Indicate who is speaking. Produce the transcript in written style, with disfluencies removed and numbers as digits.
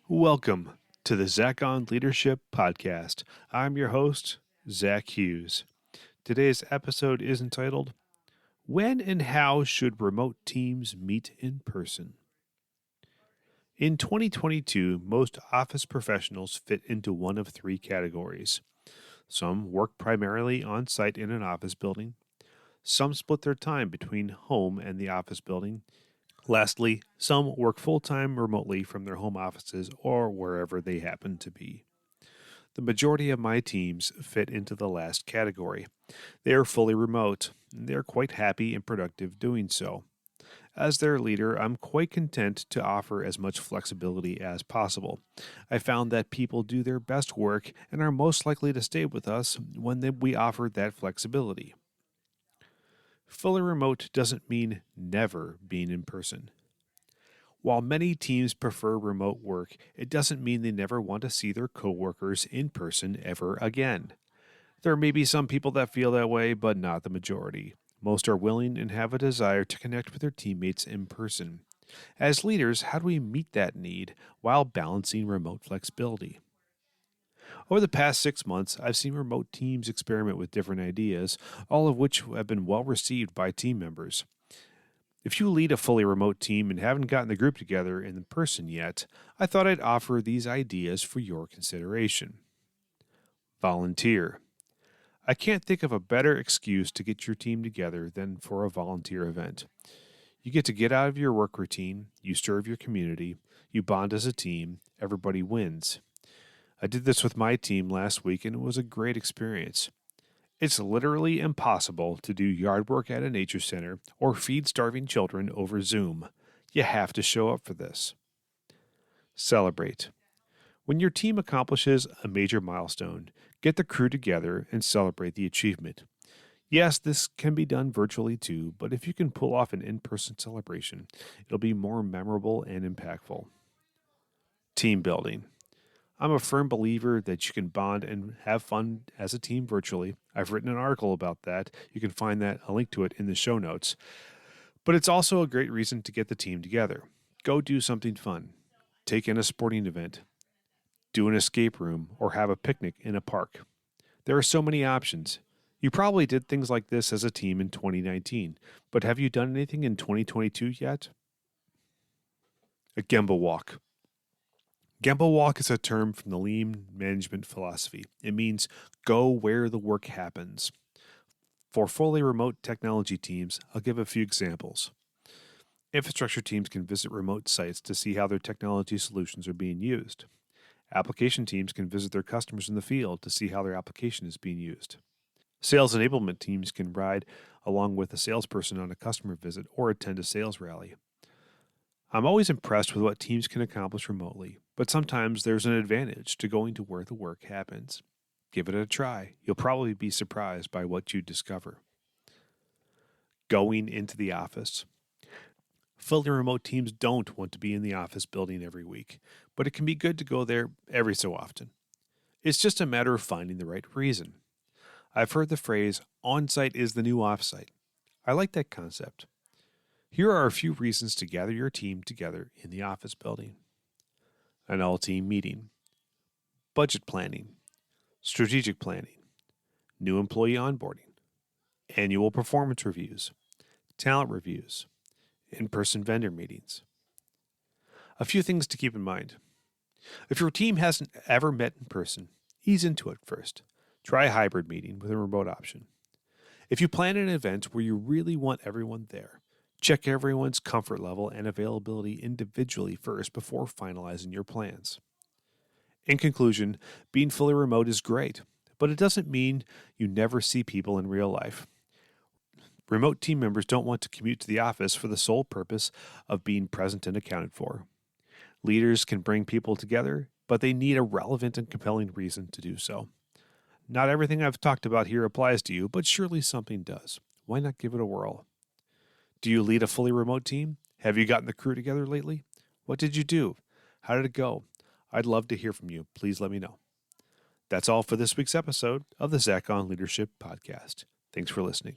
Speaker 1: Welcome to the Zach on Leadership Podcast. I'm your host, Zach Hughes. Today's episode is entitled, When and How Should Remote Teams Meet in Person? In 2022, most office professionals fit into one of three categories. Some work primarily on site in an office building. Some split their time between home and the office building. Lastly, some work full-time remotely from their home offices or wherever they happen to be. The majority of my teams fit into the last category. They are fully remote, and they are quite happy and productive doing so. As their leader, I'm quite content to offer as much flexibility as possible. I found that people do their best work and are most likely to stay with us when we offer that flexibility. Fully remote doesn't mean never being in person. While many teams prefer remote work, it doesn't mean they never want to see their coworkers in person ever again. There may be some people that feel that way, but not the majority. Most are willing and have a desire to connect with their teammates in person. As leaders, how do we meet that need while balancing remote flexibility? Over the past 6 months, I've seen remote teams experiment with different ideas, all of which have been well received by team members. If you lead a fully remote team and haven't gotten the group together in person yet, I thought I'd offer these ideas for your consideration. Volunteer. I can't think of a better excuse to get your team together than for a volunteer event. You get to get out of your work routine, you serve your community, you bond as a team, everybody wins. I did this with my team last week and it was a great experience. It's literally impossible to do yard work at a nature center or feed starving children over Zoom. You have to show up for this. Celebrate. When your team accomplishes a major milestone, get the crew together and celebrate the achievement. Yes, this can be done virtually too, but if you can pull off an in-person celebration, it'll be more memorable and impactful. Team building. I'm a firm believer that you can bond and have fun as a team virtually. I've written an article about that. You can find a link to it in the show notes. But it's also a great reason to get the team together. Go do something fun. Take in a sporting event, do an escape room, or have a picnic in a park. There are so many options. You probably did things like this as a team in 2019, but have you done anything in 2022 yet? A Gemba walk. Gemba walk is a term from the lean management philosophy. It means go where the work happens. For fully remote technology teams, I'll give a few examples. Infrastructure teams can visit remote sites to see how their technology solutions are being used. Application teams can visit their customers in the field to see how their application is being used. Sales enablement teams can ride along with a salesperson on a customer visit or attend a sales rally. I'm always impressed with what teams can accomplish remotely, but sometimes there's an advantage to going to where the work happens. Give it a try. You'll probably be surprised by what you discover. Going into the office. Fully remote teams don't want to be in the office building every week, but it can be good to go there every so often. It's just a matter of finding the right reason. I've heard the phrase, on-site is the new off-site. I like that concept. Here are a few reasons to gather your team together in the office building. An all-team meeting. Budget planning. Strategic planning. New employee onboarding. Annual performance reviews. Talent reviews. In-person vendor meetings. A few things to keep in mind. If your team hasn't ever met in person, ease into it first. Try a hybrid meeting with a remote option. If you plan an event where you really want everyone there, check everyone's comfort level and availability individually first before finalizing your plans. In conclusion, being fully remote is great, but it doesn't mean you never see people in real life. Remote team members don't want to commute to the office for the sole purpose of being present and accounted for. Leaders can bring people together, but they need a relevant and compelling reason to do so. Not everything I've talked about here applies to you, but surely something does. Why not give it a whirl? Do you lead a fully remote team? Have you gotten the crew together lately? What did you do? How did it go? I'd love to hear from you. Please let me know. That's all for this week's episode of the Zach on Leadership Podcast. Thanks for listening.